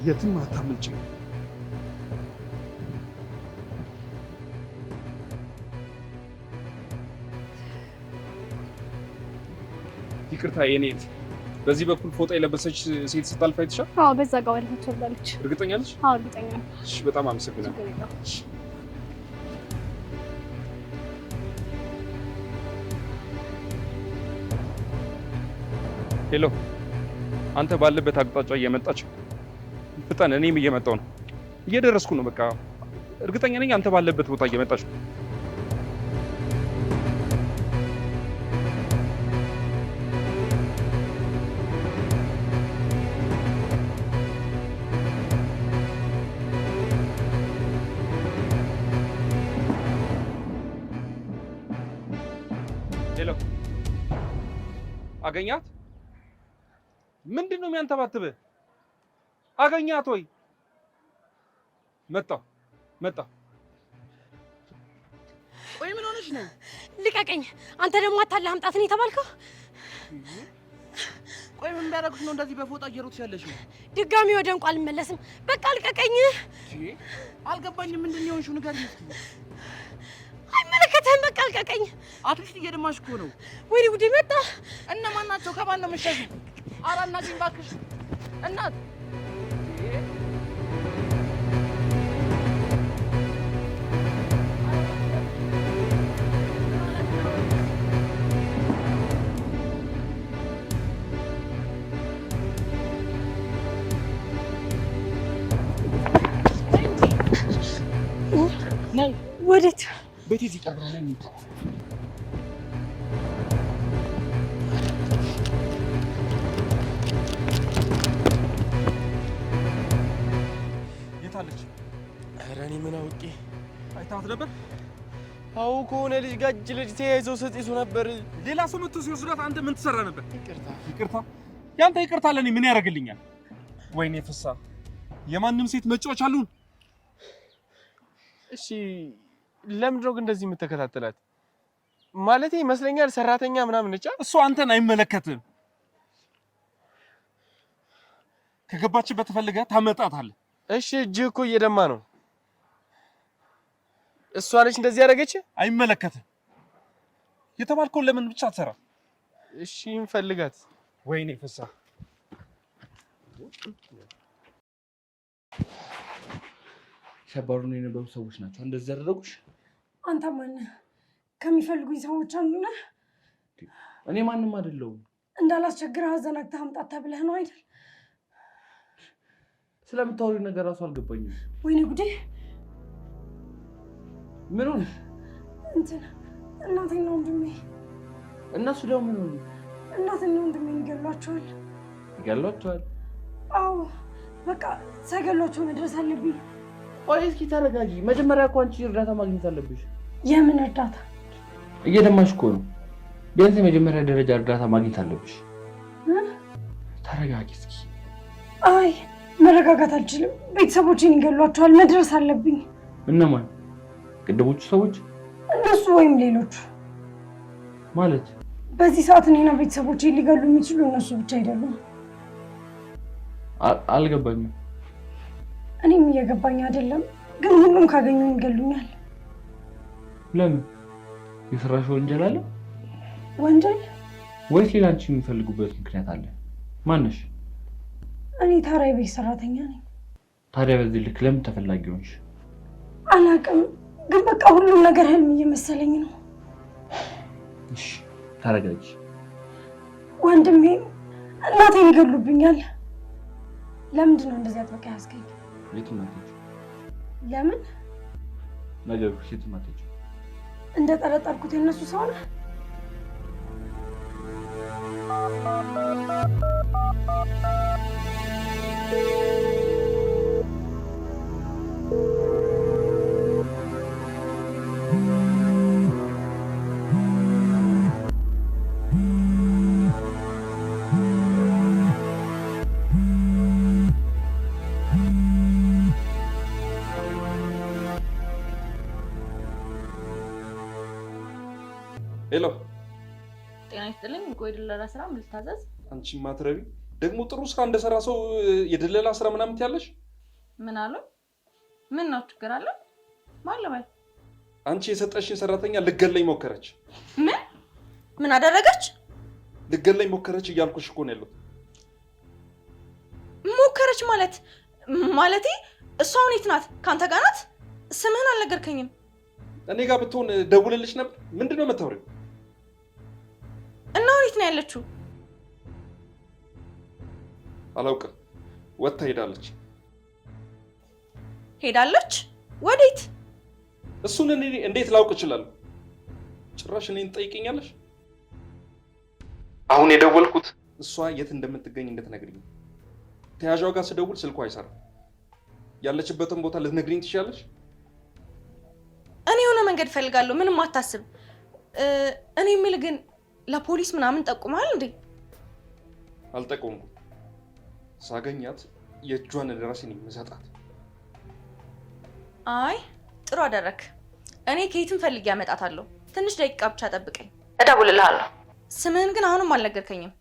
የትም አታመልጭ። ይቅርታ የኔት በዚህ በኩል ፎጣ የለበሰች ሴት ስታልፍ አይተሻል? አዎ፣ በዛ ጋር ወደታች ወርዳለች። እርግጠኛ ነሽ? አዎ፣ እርግጠኛ ነኝ። እሺ፣ በጣም አመሰግናለሁ። ሄሎ፣ አንተ ባለበት አቅጣጫ እየመጣች ፍጠን። እኔም እየመጣሁ ነው፣ እየደረስኩ ነው። በቃ እርግጠኛ ነኝ አንተ ባለበት ቦታ እየመጣች ነው። ሄሎ፣ አገኛት? ምንድን ነው የሚያንተባትብህ? አገኛት ወይ? መጣሁ። ቆይ ምን ሆነሽ ነው? ልቀቀኝ! አንተ ደግሞ አታለህ አምጣት ነው የተባልከው? ቆይ ምን ቢያደርጉት ነው እንደዚህ በፎጣ እየሮጥሽ ያለሽው? ድጋሚ ወደ እንኳን አልመለስም። በቃ ልቀቀኝ! አልገባኝም። ምንድን ነው የሆንሽው? ንገሪኝ እስኪ። አይመለከትህም። በቃ ልቀቀኝ! አትሊስት እየደማሽ እኮ ነው። ወይኔ ጉዴ መጣ! እነማን ናቸው? ከማን ነው የምትሸሺው? ኧረ እናቴን እባክሽ እናት። ነይ። ወዴት? ቤት እዚህ ቀብረ ነኝ። የታለች? ኧረ እኔ ምን አውቄ። አይታት ነበር? አዎ ከሆነ ልጅ ጋር እጅ ለእጅ ተያይዘው ስትይዙ ነበር። ሌላ ሰው መጥቶ ሲወስዳት አንተ ምን ትሰራ ነበር? ይቅርታ። ያንተ ይቅርታ ለኔ ምን ያደርግልኛል? ወይኔ ፍሳ፣ የማንም ሴት መጫወቻ አሉን። እሺ ለምንድን ነው ግን እንደዚህ የምትከታተላት? ማለቴ ይመስለኛል ሰራተኛ ምናምን ነች። እሱ አንተን አይመለከትም። ከገባችበት ፈልገህ ታመጣታለህ። እሺ እጅህ እኮ እየደማ ነው። እሷ ነች እንደዚህ ያደረገች? አይመለከትም። የተባልከውን ለምን ብቻ አትሰራ? እሺ እንፈልጋት። ወይኔ ፍሳ፣ ሸባሩን የነበሩ ሰዎች ናቸው እንደዚህ ያደረጉሽ? አንተ ማነህ? ከሚፈልጉኝ ሰዎች አንዱ ነህ? እኔ ማንም አይደለሁም። እንዳላስቸግርህ አዘናግተህ አምጣት ተብለህ ነው አይደል? ስለምታወሪው ነገር ራሱ አልገባኝም። ወይኔ ጉዴ! ምን ሆነሽ? እንትን እናቴና ወንድሜ። እነሱ ደግሞ ምን ሆኑ? እናትና ወንድሜ ይገሏቸዋል። ይገሏቸዋል? አዎ፣ በቃ ሳይገሏቸው መድረስ አለብኝ። ቆይ እስኪ ተረጋጊ። መጀመሪያ እኮ አንቺ እርዳታ ማግኘት አለብሽ። የምን እርዳታ? እየደማሽ እኮ ነው። ቢያንስ የመጀመሪያ ደረጃ እርዳታ ማግኘት አለብሽ። ተረጋጊ እስኪ። አይ መረጋጋት አልችልም። ቤተሰቦቼን ይገሏቸዋል። መድረስ አለብኝ። እነማን? ቅድሞቹ ሰዎች? እነሱ ወይም ሌሎቹ ማለት? በዚህ ሰዓት እኔና ቤተሰቦቼን ሊገሉ የሚችሉ እነሱ ብቻ አይደሉም። አልገባኝም። እኔም እየገባኝ አይደለም፣ ግን ሁሉም ካገኙኝ ይገሉኛል። ለምን? የሰራሽ ወንጀል አለ? ወንጀል? ወይስ ሌላ አንቺ የሚፈልጉበት ምክንያት አለ? ማነሽ? እኔ ተራ የቤት ሰራተኛ ነኝ። ታዲያ በዚህ ልክ ለምን ተፈላጊ ሆንሽ? አላውቅም፣ ግን በቃ ሁሉም ነገር ህልም እየመሰለኝ ነው። እሺ ተረጋጊ። ወንድሜ እናቴን ይገሉብኛል። ለምንድን ነው እንደዚህ አጥብቀህ ያዝከኝ? የትም አትሄጂም። ለምን? ነገርኩሽ፣ የትም አትሄጂም። እንደጠረጠርኩት የነሱ ሰው ነህ? ሄሎ፣ ጤና ይስጥልኝ። ቆይ ድለላ ስራ ምን ልታዘዝ? አንቺ ማትረቢ ደግሞ ጥሩ ስራ እንደሰራ ሰው የደለላ ስራ ምናምን ትያለሽ? ምን አሉ? ምን ነው ችግር አለ? ማለበል አንቺ የሰጠሽኝ ሰራተኛ ልገለኝ ሞከረች። ምን አደረገች? ልገለኝ ሞከረች እያልኩሽ እኮ ነው ያለው። ሞከረች ማለቴ እሷ ሁኔት ናት? ካንተ ጋር ናት? ስምህን አልነገርከኝም። እኔ ጋር ብትሆን ደውልልሽ ነበር። ምንድነው የምታወሪው? እና ሁኔት ነው ያለችው? አላውቅም። ወጥታ ሄዳለች። ሄዳለች? ወዴት? እሱን እኔ እንዴት ላውቅ እችላለሁ? ጭራሽ እኔን ትጠይቀኛለሽ? አሁን የደወልኩት እሷ የት እንደምትገኝ እንድትነግሪኝ። ተያዣው ጋር ስደውል ስልኩ አይሰራም። ያለችበትን ቦታ ልትነግሪኝ ትችያለሽ? እኔ የሆነ መንገድ ፈልጋለሁ። ምንም አታስብ። እኔ የምልህ ግን ለፖሊስ ምናምን ጠቁመሃል እንዴ? አልጠቆምኩም። ሳገኛት የእጇን ደራሲ ነኝ የምሰጣት። አይ ጥሩ አደረክ። እኔ ከየትም ፈልጌ አመጣታለሁ። ትንሽ ደቂቃ ብቻ ጠብቀኝ፣ እደውልልሃለሁ። ስምህን ግን አሁንም አልነገርከኝም።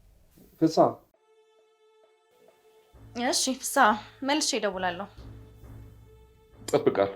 ፍሳ። እሺ ፍሳ፣ መልሼ እደውላለሁ። እጠብቃለሁ።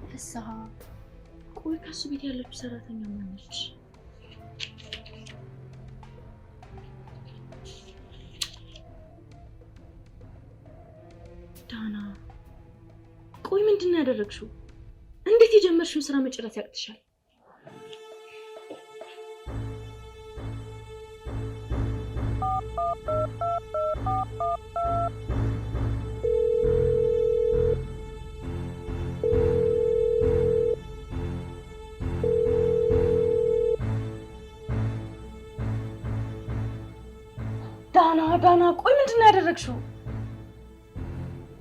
ፍስሀ፣ ቆይ ከሱ ቤት ያለችው ሰራተኛ ማነች? ዳና፣ ቆይ ምንድን ነው ያደረግሽው? እንዴት የጀመርሽውን ስራ መጨረስ ያቅትሻል? ዳና፣ ቆይ ምንድን ነው ያደረግሽው?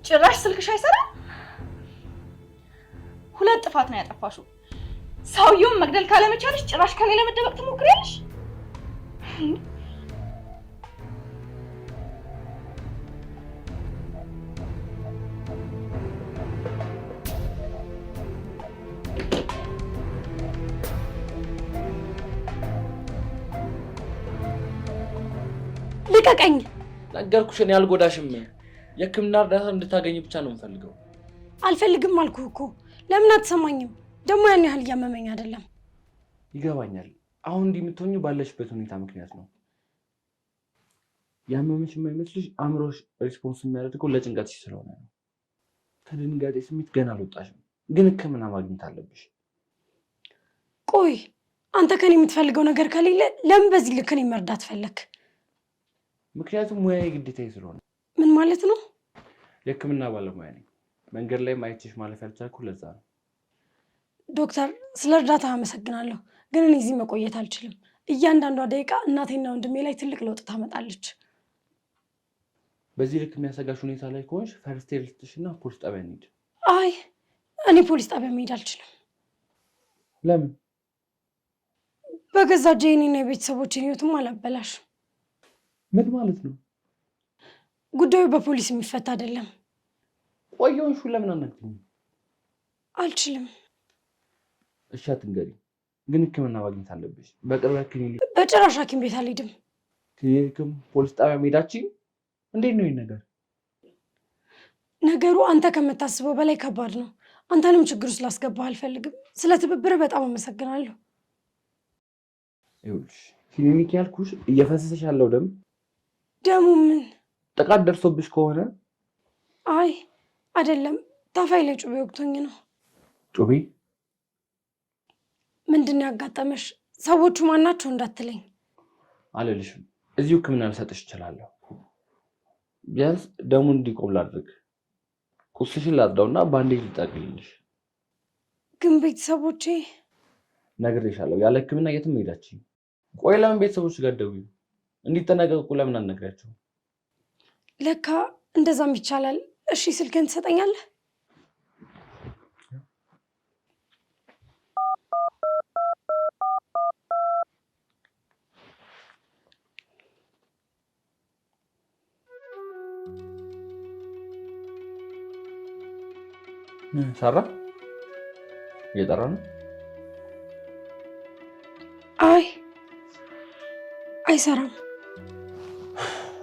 ጭራሽ ስልክሽ አይሰራም? ሁለት ጥፋት ነው ያጠፋሽው። ሰውየውን መግደል ካለመቻልሽ ጭራሽ ከኔ ለመደበቅ ትሞክሪያለሽ? ልቀቀኝ። ነገርኩሽ፣ እኔ አልጎዳሽም። የሕክምና እርዳታ እንድታገኝ ብቻ ነው የምፈልገው። አልፈልግም አልኩህ እኮ። ለምን አትሰማኝም? ደግሞ ያን ያህል እያመመኝ አይደለም። ይገባኛል። አሁን እንዲህ የምትሆኚው ባለሽበት ሁኔታ ምክንያት ነው። ያመመሽ የማይመስልሽ አእምሮሽ ሪስፖንስ የሚያደርገው ለጭንቀትሽ ስለሆነ ነው። ከድንጋጤ ስሜት ገና አልወጣሽም፣ ግን ሕክምና ማግኘት አለብሽ። ቆይ አንተ ከኔ የምትፈልገው ነገር ከሌለ ለምን በዚህ ልክ እኔን መርዳት ፈለክ? ምክንያቱም ሙያዬ ግዴታዬ ስለሆነ። ምን ማለት ነው? የሕክምና ባለሙያ ነኝ። መንገድ ላይ ማየትሽ ማለፍ ያልቻልኩ ለዛ ነው። ዶክተር፣ ስለ እርዳታ አመሰግናለሁ፣ ግን እኔ እዚህ መቆየት አልችልም። እያንዳንዷ ደቂቃ እናቴና ወንድሜ ላይ ትልቅ ለውጥ ታመጣለች። በዚህ ልክ የሚያሰጋሽ ሁኔታ ላይ ከሆንሽ ፈርስት ኤድ ልስጥሽና ፖሊስ ጣቢያ እንሂድ። አይ እኔ ፖሊስ ጣቢያ መሄድ አልችልም። ለምን? በገዛ እጄ እኔና የቤተሰቦቼን ህይወትም አላበላሽ። ምን ማለት ነው? ጉዳዩ በፖሊስ የሚፈታ አይደለም። ቆየውን ሹ ለምን አናግሪኝ? አልችልም። እሺ አትንገሪ፣ ግን ሕክምና ማግኘት አለብሽ። በቅርብ ክሊኒክ። በጭራሽ ሐኪም ቤት አልሄድም። ክሊኒክም ፖሊስ ጣቢያ መሄዳችን እንዴት ነው ይሄ ነገር? ነገሩ አንተ ከምታስበው በላይ ከባድ ነው። አንተንም ችግሩ ስላስገባህ አልፈልግም። ስለ ትብብር በጣም አመሰግናለሁ። ይኸውልሽ ክሊኒክ ያልኩሽ እየፈሰሰሽ ያለው ደም ምን ጥቃት ደርሶብሽ ከሆነ? አይ አይደለም፣ ታፋይ ላይ ጩቤ ወቅቶኝ ነው። ጩቤ? ምንድን ነው ያጋጠመሽ? ሰዎቹ ማናቸው እንዳትለኝ። አልልሽም። እዚሁ ሕክምና ልሰጥሽ እችላለሁ። ቢያንስ ደሙን እንዲቆም ላድርግ። ቁስልሽን ላጽዳውና ባንዴጅ ልጠቅልልሽ። ግን ቤተሰቦቼ ነግሬሻለሁ፣ ያለ ሕክምና የትም ሄዳችሁ። ቆይ ለምን ቤተሰቦች ጋር ደውዩ? እንዲጠነቀቁ ለምን አልነግራቸው? ለካ እንደዛም ይቻላል። እሺ ስልክህን ትሰጠኛለህ? ሰራ እየጠራ ነው። አይ አይሰራም።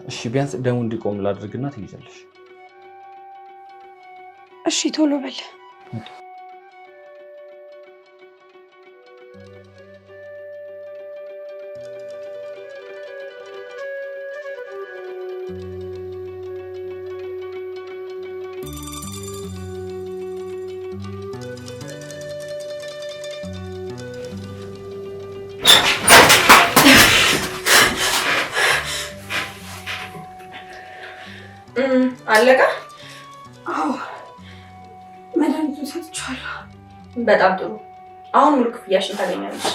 እሺ ቢያንስ ደሙ እንዲቆም ላድርግና ትይዛለሽ። እሺ ቶሎ በል። አለቀ? አዎ መድኃኒቱን ሰጥቼዋለሁ። በጣም ጥሩ። አሁን ሙሉ ክፍያሽን ታገኛለሽ።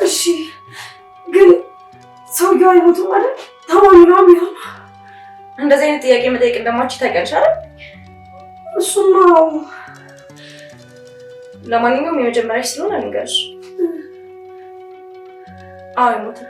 እሺ ግን ሰውየው አይሞትም አይደል? ታማሚ ነው የሚሆነው? እንደዚህ አይነት ጥያቄ መጠየቅ እንደማትችይ ታውቂያለሽ አይደል? እሱማ ለማንኛውም የመጀመሪያሽ ስለሆነ ልንገርሽ። አዎ አይሞትም።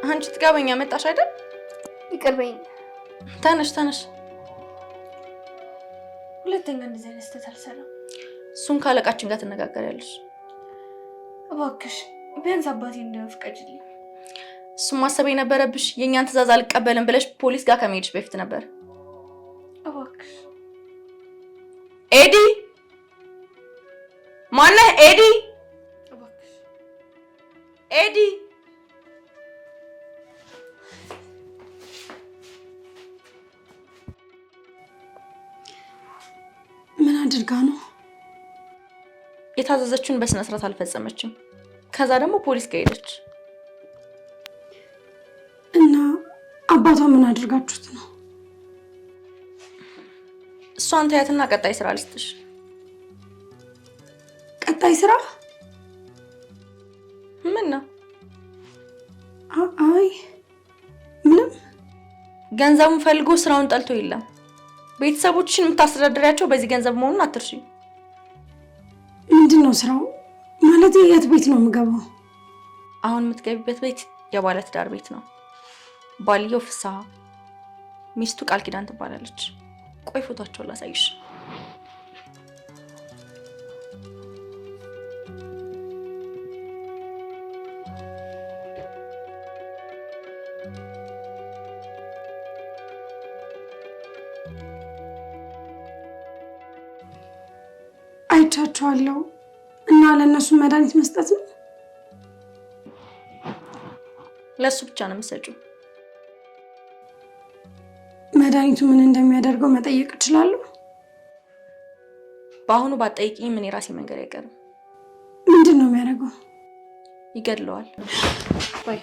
አንቺ ጥጋበኛ መጣሽ አይደል? ይቅርበኝ። ተነሽ ተነሽ። ሁለተኛ እንደዚህ አይነት ስህተት አልሰራም። እሱን ካለቃችን ጋር ትነጋገሪያለሽ። እባክሽ ቢያንስ አባቴ እንደፍቀጅልኝ። እሱን ማሰብ የነበረብሽ የእኛን ትዕዛዝ አልቀበልም ብለሽ ፖሊስ ጋር ከመሄድሽ በፊት ነበር። እባክሽ ኤዲ፣ ማነህ? ኤዲ፣ እባክሽ ኤዲ። ምን አድርጋ ነው? የታዘዘችውን በስነ ስርዓት አልፈጸመችም። ከዛ ደግሞ ፖሊስ ጋር ሄደች። እና አባቷ ምን አድርጋችሁት ነው? እሷን ታያትና ቀጣይ ስራ ልስጥሽ። ቀጣይ ስራ? ምን ነው? አይ ምንም። ገንዘቡን ፈልጎ ስራውን ጠልቶ የለም። ቤተሰቦችሽን የምታስተዳድሪያቸው በዚህ ገንዘብ መሆኑን አትርሺ። ምንድን ነው ስራው? ማለት የት ቤት ነው የምገባው? አሁን የምትገቢበት ቤት የባለ ትዳር ቤት ነው። ባልየው ፍስሐ፣ ሚስቱ ቃል ኪዳን ትባላለች። ቆይ ፎቶአቸውን ላሳይሽ። አይቻቸዋለሁ። እና ለእነሱ መድኃኒት መስጠት ነው? ለሱ ብቻ ነው የምትሰጪው። መድኃኒቱ ምን እንደሚያደርገው መጠየቅ እችላለሁ? በአሁኑ ባትጠይቂኝ ምን የራሴ መንገድ አይቀርም። ምንድን ነው የሚያደርገው? ይገድለዋል። ወይ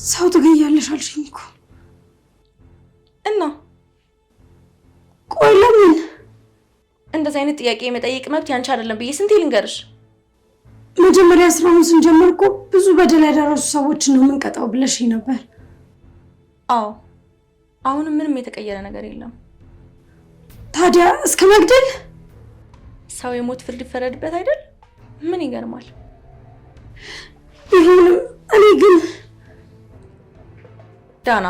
ሰው ትገያለሽ አልሽኝ እኮ። እና ቆይ ለምን? እንደዚህ አይነት ጥያቄ የመጠየቅ መብት ያንቺ አይደለም ብዬ ስንቴ ልንገርሽ? መጀመሪያ ስራውን ስንጀምር እኮ ብዙ በደል ያደረሱ ሰዎችን ነው የምንቀጣው ብለሽኝ ነበር። አዎ፣ አሁንም ምንም የተቀየረ ነገር የለም። ታዲያ እስከ መግደል? ሰው የሞት ፍርድ ይፈረድበት አይደል? ምን ይገርማል? ቢሆንም እኔ ግን ዳና፣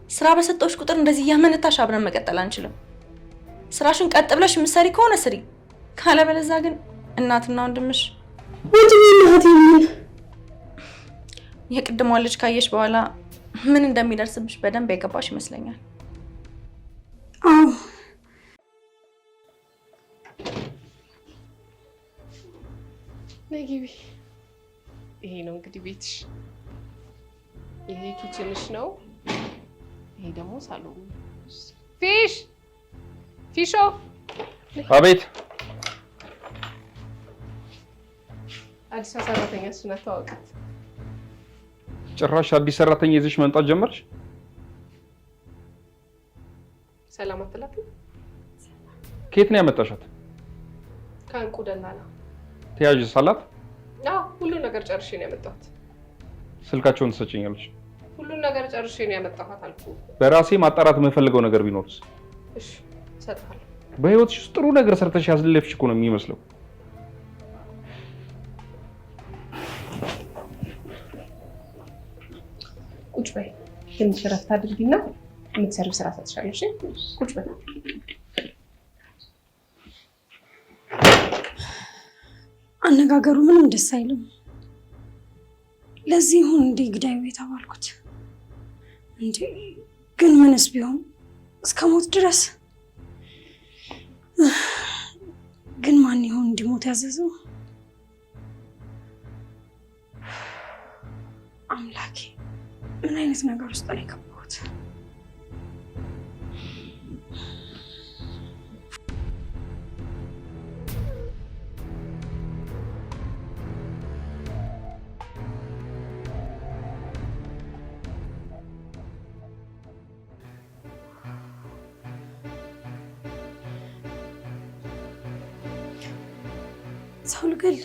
ስራ በሰጠሁሽ ቁጥር እንደዚህ እያመነታሽ አብረን መቀጠል አንችልም። ስራሽን ቀጥ ብለሽ የምትሰሪ ከሆነ ስሪ፣ ካለበለዚያ ግን እናትና ወንድምሽ እናቴ ምን የቅድሟ ልጅ ካየሽ በኋላ ምን እንደሚደርስብሽ በደንብ የገባሽ ይመስለኛል። አዎ ነግቢ። ይሄ ነው እንግዲህ ቤትሽ። ይሄ ኪችንሽ ነው። ይሄ ደግሞ ሳሎን። ፊሾ አቤት። አዲስ ሰራተኛ እሱን አታውቃት። ጭራሽ አዲስ ሰራተኛ ይዘሽ መምጣት ጀመርሽ? ሰላም አትላትም? ከየት ነው ያመጣሻት? ከእንቁ ደላላ። ተያዥ ሳላት? አዎ ሁሉ ነገር ጨርሼ ነው ያመጣሁት። ስልካቸውን ትሰጪኛለሽ? ሁሉን ነገር ጨርሼ ነው ያመጣሁት አልኩህ። በራሴ ማጣራት የምፈልገው ነገር ቢኖርስ? እሺ እሰጥሃለሁ። በህይወትሽ ውስጥ ጥሩ ነገር ሰርተሽ ያስለፍሽ እኮ ነው የሚመስለው። ቁጭ በይ። ትንሽ እረፍት አድርጊና የምትሰሪው ስራ ሰጥሻለሽ። ቁጭ በይ። አነጋገሩ ምንም ደስ አይልም። ለዚህ ይሁን እንዴ ግዳዩ የተባልኩት? እንዴ ግን ምንስ ቢሆን እስከ ሞት ድረስ። ግን ማን ይሆን እንዲሞት ያዘዘው? አምላኬ ምን አይነት ነገር ውስጥ ነው የገባሁት? ሰው ልገል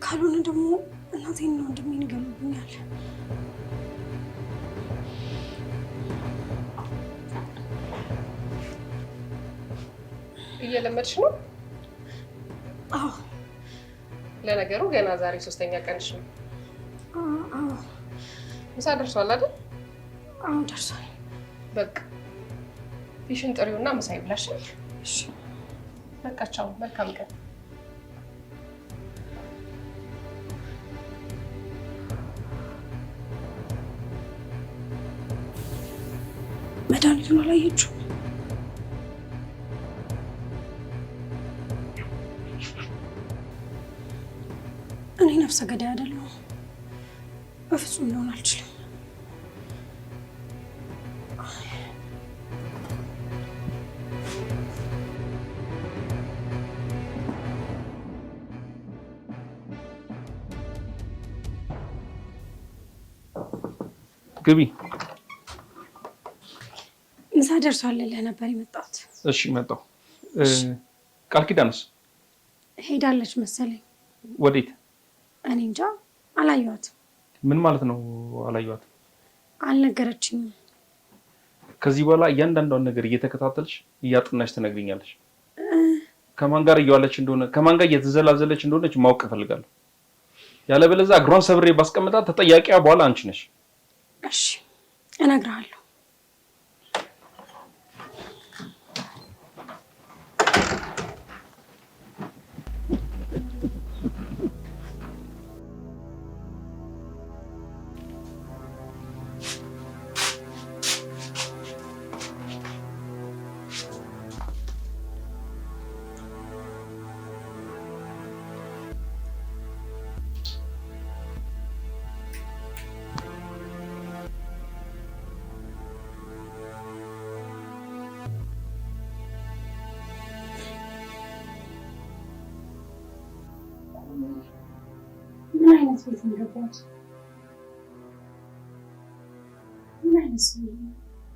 ካልሆነ ደግሞ እናቴን ነው ወንድሜን ይገሉብኛል። እየለመድሽ ነው? አዎ። ለነገሩ ገና ዛሬ 3ኛ ቀንሽ ነው። አዎ። ምሳ ደርሷል አይደል? አዎ ደርሷል። በቃ ፊሽን ጥሪውና ምሳ ይብላሽ። እሺ በቃ ቻው፣ መልካም ቀን። መድኃኒቱን አላየችውም? እኔ ነፍሰ ገዳይ አይደለሁም። በፍጹም ሊሆን አልችልም። ግቢ። ምሳ ደርሷል ልልህ ነበር የመጣሁት። እሺ መጣሁ። ቃል ኪዳንስ? ሄዳለች መሰለኝ። ወዴት? እኔ እንጃ፣ አላየኋትም። ምን ማለት ነው አላየኋትም? አልነገረችኝም። ከዚህ በኋላ እያንዳንዷን ነገር እየተከታተልሽ እያጥናሽ ትነግሪኛለሽ። ከማን ጋር እየዋለች እንደሆነ፣ ከማን ጋር እየተዘላዘለች እንደሆነች ማወቅ እፈልጋለሁ። ያለበለዚያ እግሯን ሰብሬ ባስቀምጣት ተጠያቂዋ በኋላ አንቺ ነሽ። እሺ እነግርሃለሁ። ምን አይነት ቤት ነው የገባሁት? ምን አይነት ሰው ነው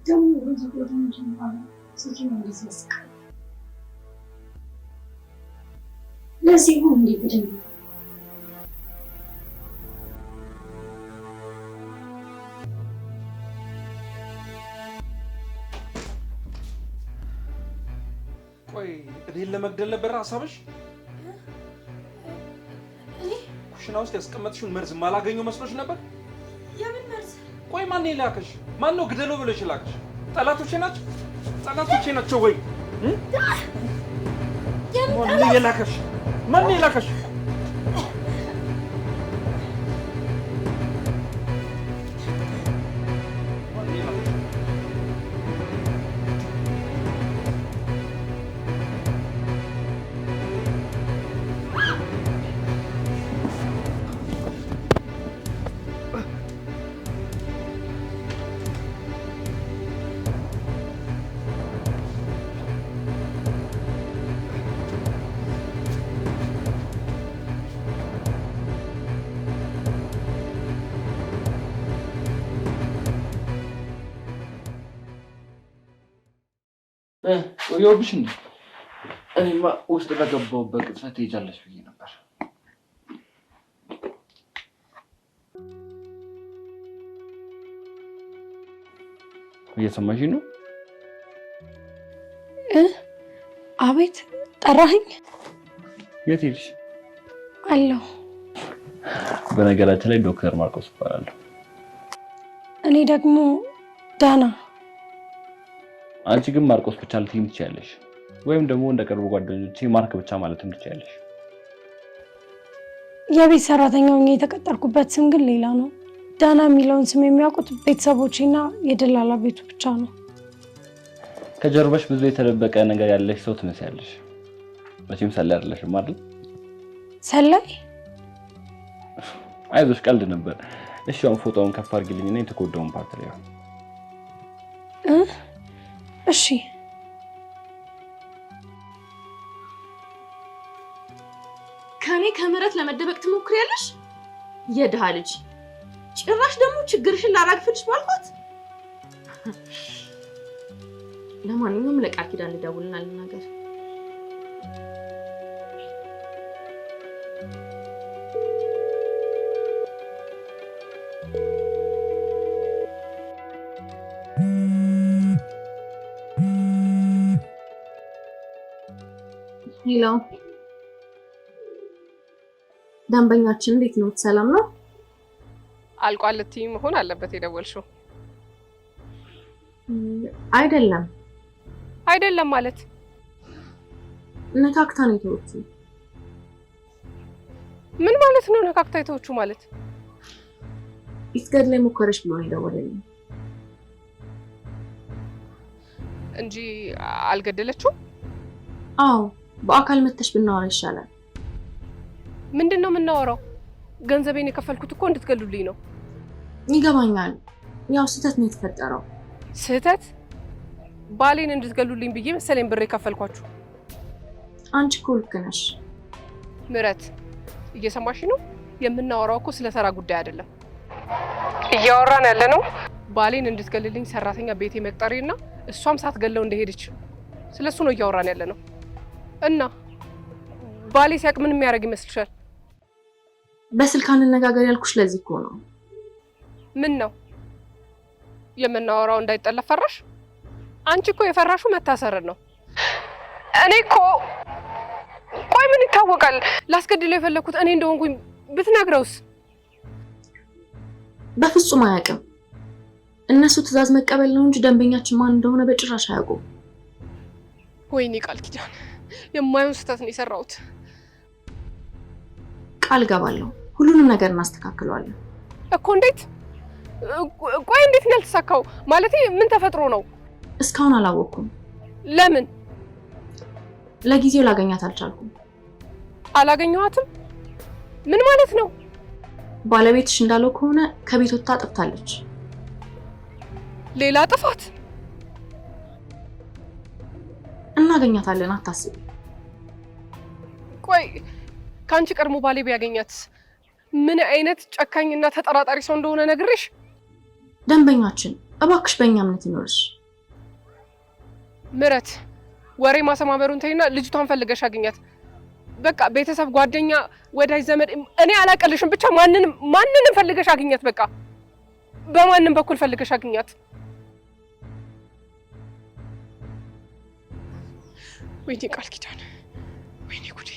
ደግሞ? በዚህ ቦታ እንጀምራለ ስጂ ነው እንደዚህ ያስቃል። ለዚህ ነው እንዴ ብደኝ ቆይ እኔን ለመግደል ነበር ሀሳብሽ? ኩሽና ውስጥ ያስቀመጥሽውን መርዝ ማላገኘው መስሎሽ ነበር? የምን መርዝ? ቆይ ማን የላከሽ? ማን ነው ግደለው ብለሽ ላከሽ? ጠላቶቼ ናቸው? ጠላቶቼ ናቸው ወይ? ማን ነው የላከሽ? ማን ነው የላከሽ? ቆየሁብሽ እንዴ? እኔማ ውስጥ በገባሁበት ቅጽበት ትሄጃለሽ ብዬ ነበር። እየሰማሽኝ ነው? አቤት፣ ጠራኸኝ? የት ሄድሽ? አለሁ። በነገራችን ላይ ዶክተር ማርቆስ እባላለሁ። እኔ ደግሞ ዳና። አንቺ ግን ማርቆስ ብቻ ልትይኝ ትችያለሽ፣ ወይም ደግሞ እንደ ቅርብ ጓደኞቼ ማርክ ብቻ ማለትም ትችያለሽ። የቤት ሰራተኛው የተቀጠርኩበት ስም ግን ሌላ ነው። ዳና የሚለውን ስም የሚያውቁት ቤተሰቦቼና የደላላ ቤቱ ብቻ ነው። ከጀርባሽ ብዙ የተደበቀ ነገር ያለሽ ሰው ትመስያለሽ። መቼም ሰላይ አይደለሽም አይደል? ሰላይ? አይዞሽ፣ ቀልድ ነበር። እሺ አሁን ፎቶውን ከፍ አድርጊልኝና የተጎዳውን ፓርት ላይ ነው። እሺ። ከኔ ከምህረት ለመደበቅ ትሞክሪያለሽ? የድሃ ልጅ ጭራሽ ደግሞ ችግርሽን ላራግፍልሽ ባልኳት። ለማንኛውም ለቃል ኪዳን ልደውልና ልናገር። ሄሎ፣ ደንበኛችን እንዴት ነው? ሰላም ነው? አልቋል ልትይኝ መሆን አለበት የደወልሽው። አይደለም። አይደለም ማለት ነካክታ ነው የተወችው። ምን ማለት ነው? ነካክታ የተወችው ማለት ልትገድለኝ ሞከረች ብሎ ነው የደወለልኝ እንጂ አልገደለችውም። አዎ፣ በአካል መተሽ ብናወራ ይሻላል። ምንድነው የምናወራው? ገንዘቤን የከፈልኩት እኮ እንድትገሉልኝ ነው። ይገባኛል። ያው ስህተት ነው የተፈጠረው። ስህተት? ባሌን እንድትገሉልኝ ብዬ መሰለኝ ብር የከፈልኳችሁ። አንቺ እኮ ልክ ነሽ ምህረት። እየሰማሽ ነው? የምናወራው እኮ ስለ ተራ ጉዳይ አይደለም። እያወራን ያለ ነው ባሌን እንድትገልልኝ ሰራተኛ ቤቴ መቅጠሬና እሷም ሳትገለው እንደሄደች ስለሱ ነው እያወራን ያለ ነው። እና ባሌ ሲያቅ ምን የሚያደርግ ይመስልሻል? በስልክ አንነጋገር ያልኩሽ ለዚህ እኮ ነው። ምን ነው የምናወራው እንዳይጠለፍ ፈራሽ? አንቺ እኮ የፈራሹ መታሰርን ነው። እኔ እኮ ቆይ ምን ይታወቃል? ላስገድለው የፈለኩት እኔ እንደሆንኩኝ ብትነግረውስ? በፍጹም አያውቅም። እነሱ ትዕዛዝ መቀበል ነው እንጂ ደንበኛችን ማን እንደሆነ በጭራሽ አያውቁም። ወይኔ ቃል ኪዳን፣ የማይሆን ስህተት ነው የሰራሁት። ቃል ገባለሁ፣ ሁሉንም ነገር እናስተካክለዋለን እኮ። እንዴት? ቆይ እንዴት ነው ያልተሳካው? ማለቴ ምን ተፈጥሮ ነው? እስካሁን አላወቅኩም። ለምን? ለጊዜው ላገኛት አልቻልኩም። አላገኘኋትም? ምን ማለት ነው? ባለቤትሽ እንዳለው ከሆነ ከቤት ወጥታ ጠፍታለች። ሌላ ጥፋት? እናገኛታለን፣ አታስቢ። ቆይ ካንቺ ቀድሞ ባሌ ቢያገኛት ምን አይነት ጨካኝና ተጠራጣሪ ሰው እንደሆነ ነግሬሽ። ደንበኛችን እባክሽ በእኛ እምነት ይኖርሽ። ምህረት፣ ወሬ ማሰማመሩን ተይና ልጅቷን ፈልገሽ አግኛት። በቃ ቤተሰብ፣ ጓደኛ፣ ወዳጅ ዘመድ እኔ አላቀልሽም፣ ብቻ ማንንም ፈልገሽ አግኛት። በቃ በማንም በኩል ፈልገሽ አግኛት። ወይኔ ቃል ኪዳን፣ ወይኔ ጉዴ!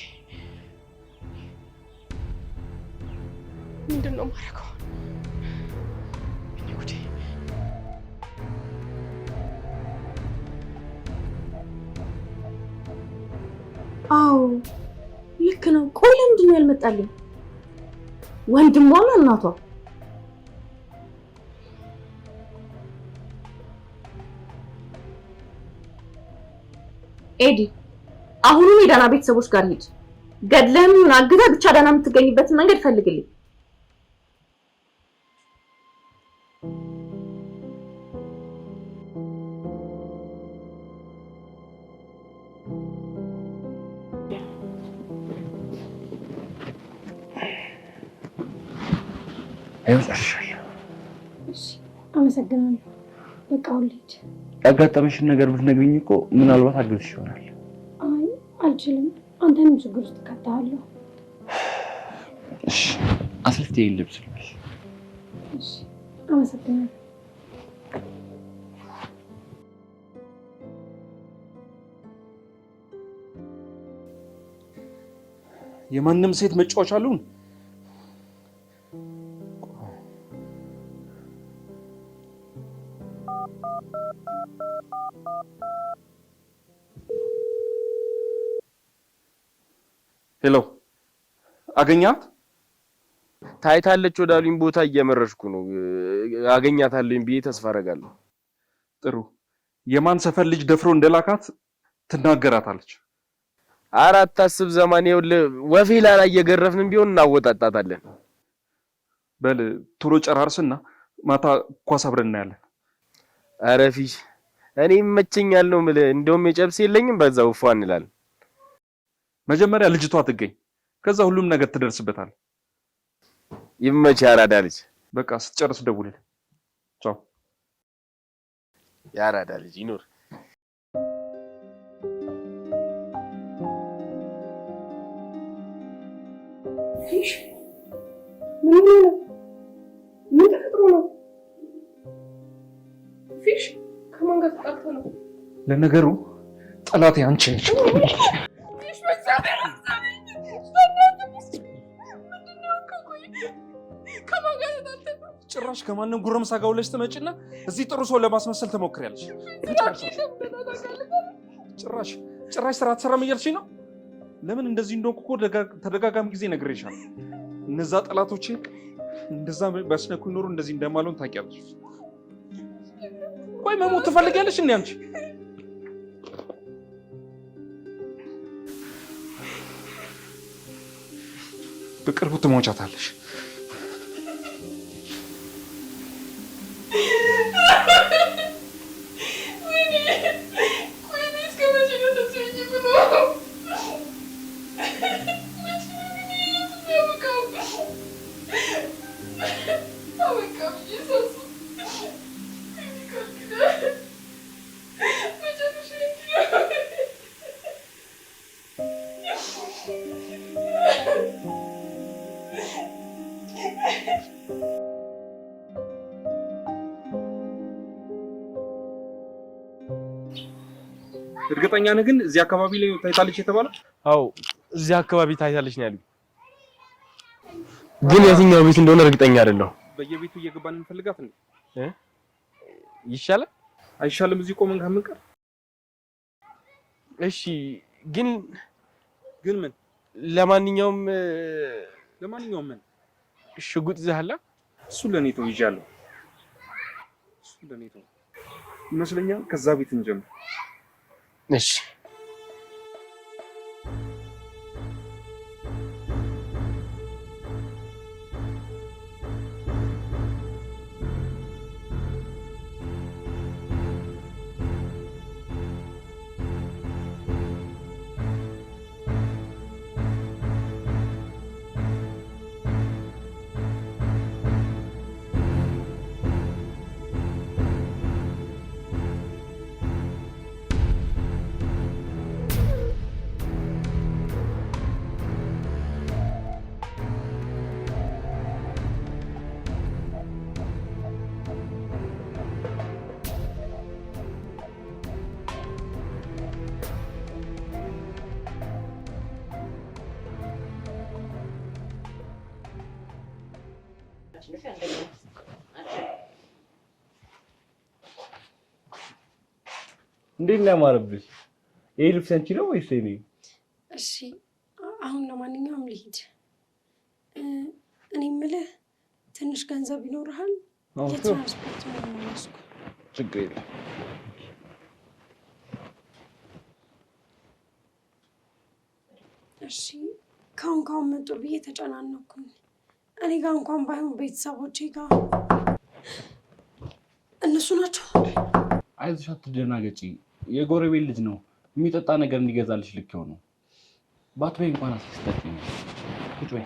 ምንድነው ማረከው? ወይኔ ጉዴ! አዎ ልክ ነው። ቆይ ለምንድን ነው ያልመጣልኝ? ወንድሟና እናቷ ኤዲ፣ አሁኑን የዳና ቤተሰቦች ጋር ሂድ። ገድለህም ይሁን አግተህ ብቻ ዳና የምትገኝበትን መንገድ ፈልግልኝ። አመሰግናለሁ። በቃ ልጅ ያጋጠመሽን ነገር ብትነግሪኝ እኮ ምናልባት አግዝሽ ይሆናል። አይ አልችልም። አንተንም ችግር ውስጥ ከተሃለሁ። እሺ አስልቴ ልብስ ልበሽ። እሺ አመሰግናለሁ። የማንም ሴት መጫወቻ አሉን? ሄሎ፣ አገኛት? ታይታለች ወዳሉኝ ቦታ እየመረሽኩ ነው። አገኛታለሁኝ ብዬ ተስፋ አደርጋለሁ። ጥሩ። የማን ሰፈር ልጅ ደፍሮ እንደላካት ትናገራታለች። አራት ታስብ ዘማን ይኸውልህ፣ ወፌላ ላይ እየገረፍንም ቢሆን እናወጣጣታለን። በል ቶሎ ጨራርስና ማታ ኳስ አብረን እናያለን። ኧረ ፊሽ፣ እኔ ይመቸኛል ነው የምልህ። እንደውም የጨብስ የለኝም፣ በዛው ፏ እንላለን። መጀመሪያ ልጅቷ ትገኝ፣ ከዛ ሁሉም ነገር ትደርስበታል። ይመች ያራዳ ልጅ። በቃ ስትጨርስ ደውልልኝ። ቻው። ያራዳ ልጅ ይኖር። ፊሽ ምን ተፈጥሮ ነው? ፊሽ ከማን ጋር ተጣልቶ ነው? ለነገሩ ጠላቴ አንቺ ነሽ። ጭራሽ ከማንም ጉረምሳ ጋር ውለሽ ትመጪና እዚህ ጥሩ ሰው ለማስመሰል ትሞክሪያለሽ። ጭራሽ ስራ አትሰራም እያልሽኝ ነው? ለምን እንደዚህ እንደሆንኩ እኮ ተደጋጋሚ ጊዜ ነግሬሻለሁ። እነዛ ጠላቶቼ እንደዛ ባስነኩኝ ኖሮ እንደዚህ እንደማልሆን ታውቂያለሽ። ቆይ መሞት ትፈልጊያለሽ እንዴ አንቺ? በቅርቡ ትሞቻታለሽ። እርግጠኛ ነህ ግን እዚህ አካባቢ ላይ ታይታለች የተባለው? አዎ እዚህ አካባቢ ታይታለች ነው ያሉኝ፣ ግን የትኛው ቤት እንደሆነ እርግጠኛ አይደለሁ። በየቤቱ እየገባን እንፈልጋት እንዴ? ይሻላል አይሻልም? እዚህ ቆመን ከምንቀር። እሺ ግን ምን? ለማንኛውም ምን? ሽጉጥ ይዘሃል? እሱ ለኔ ተው ይዣለሁ። እሱ ለኔ ተው ይመስለኛል። ከዛ ቤት እንጀምር። እሺ እንዴት ነው ያማረብሽ? ይሄ ልብስ አንቺ ነው ወይስ እኔ? እሺ አሁን ለማንኛውም ልሂድ። እኔ የምልህ ትንሽ ገንዘብ ይኖርሃል? የትራንስፖርት ነው የሚያስኩ። ችግር የለም። እሺ ካሁን መጡ ብዬ ተጨናነኩኝ። እኔ ጋር እንኳን ባይሆን ቤተሰቦቼ ጋር እነሱ ናቸው። አይዞሽ አትደናገጪ። የጎረቤት ልጅ ነው። የሚጠጣ ነገር እንዲገዛልሽ ልክ ነው። ባትበይ እንኳን አስስተት ነው። ቁጭ በይ።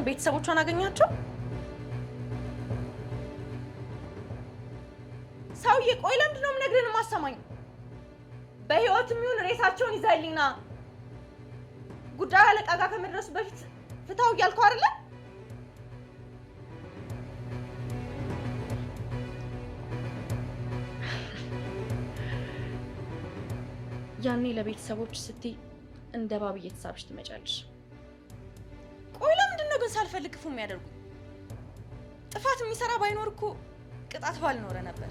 ቤተሰቦቿን አገኛቸው? ሰውዬ ቆይ ለምንድን ነው የምነግርህን የማሰማኝ? በህይወትም ይሁን ሬሳቸውን ይዘህልኝና ጉዳዩ አለቃ ጋር ከመድረሱ በፊት ፍታው እያልኩ አይደለ? ያኔ ለቤተሰቦች ስትይ እንደ ባብ እየተሳብሽ ትመጫለሽ። ቆይ ለምንድን ነው ግን ሳልፈልግ ክፉ የሚያደርጉኝ? ጥፋት የሚሰራ ባይኖር እኮ ቅጣት ባልኖረ ነበር።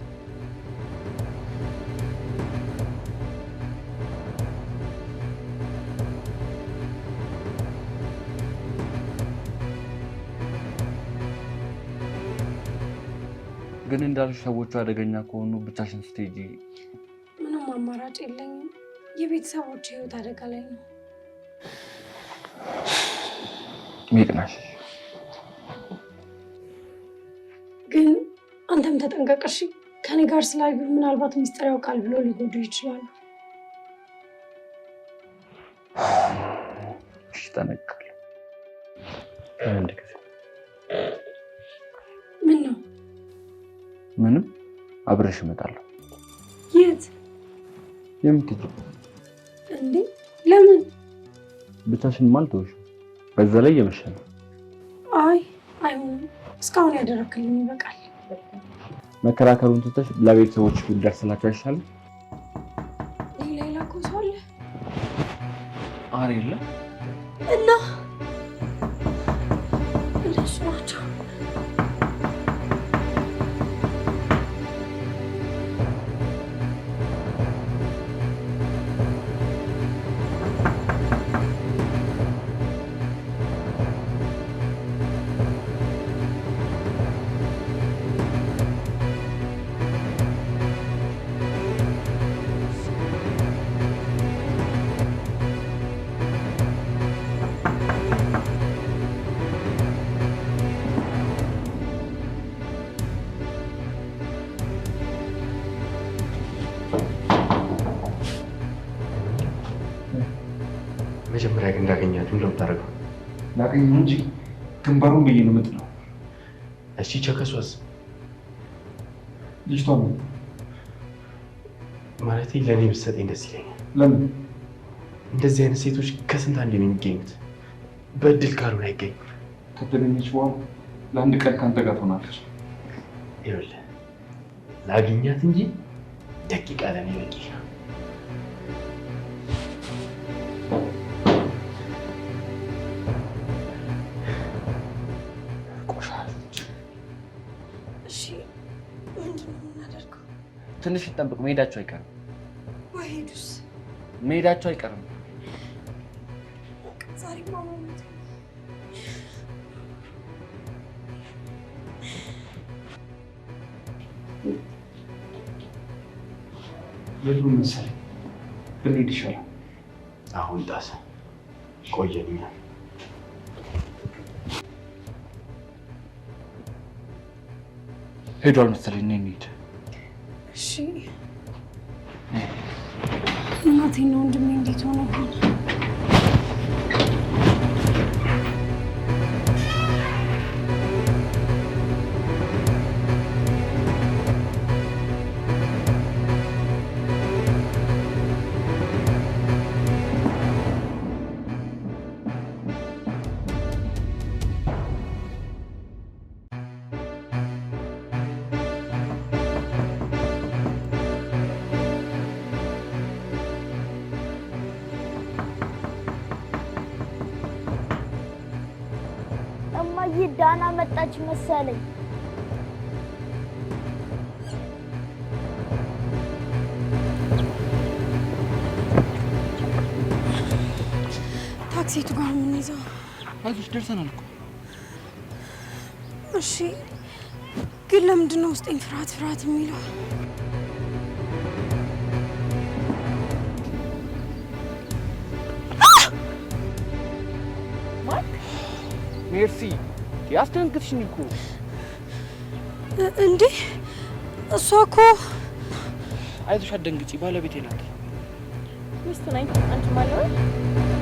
ግን እንዳልሽ ሰዎቹ አደገኛ ከሆኑ ብቻሽን ስትሄጂ ምንም አማራጭ የለኝም። የቤተሰቦች ህይወት አደጋ ላይ ነው። ሚቅናሽ ግን አንተም ተጠንቀቅሽ። ከኔ ጋር ስላዩ ምናልባት ሚስጥር ያውቃል ብሎ ሊጎዱ ይችላሉ። እሺ ተጠነቀቃለሁ። አንድ ጊዜ ምን ነው? ምንም አብረሽ እመጣለሁ። የት? የምትሄጂው? እንዴ ለምን? ብቻሽን ማልተውሽ። በዛ ላይ የመሸ ነው። አይ አይሆንም። እስካሁን ያደረክልኝ ይበቃል። መከራከሩን ትተሽ ለቤተሰቦች ብትደርስላቸው አይሻልም? ሌላ እኮ ሰው አለ። ኧረ የለም። እና እነሱ ናቸው። መጀመሪያ ግን እንዳገኛት ምን እንደምታደርገው ላገኘው እንጂ ግንባሩን ብዬ ነው የምጥለው። እሺ ቸከሷስ? ልጅቷ ነው ማለቴ ለእኔ ብትሰጠኝ ደስ ይለኛል። ለምን? እንደዚህ አይነት ሴቶች ከስንት አንዴ ነው የሚገኙት። በእድል ካልሆነ አይገኙም። ከተገኘች በኋላ ለአንድ ቀን ከአንተ ጋር ትሆናለች። ይኸውልህ ላግኛት እንጂ ደቂቃ ለእኔ በቂ ነው። ትንሽ ይጠብቅ። መሄዳቸው አይቀርም። ወይዱስ? መሄዳቸው አይቀርም። ዛሬ ማማሙት የቱ መሰለኝ ብንሄድ ይሻላል። አሁን ጣሰ ቆየኛ። ሄዷል መሰለኝ። እንሂድ። እሺ እናቴና ወንድሜ እንዴት ሆነው? ዳና መጣች መሰለኝ። ታክሲቱ ጋር የምንይዘው? አይዞሽ ደርሰናል እኮ። እሺ ግን ለምንድን ነው ውስጤን ፍርሃት የሚለው? ሜርሲ ያስደንግጥሽኝ እኮ። እንዴ እሷ እኮ። አይዞሽ አትደንግጪ፣ ባለቤቴ ናት። ሚስቱ ነኝ። አንቺ ማለት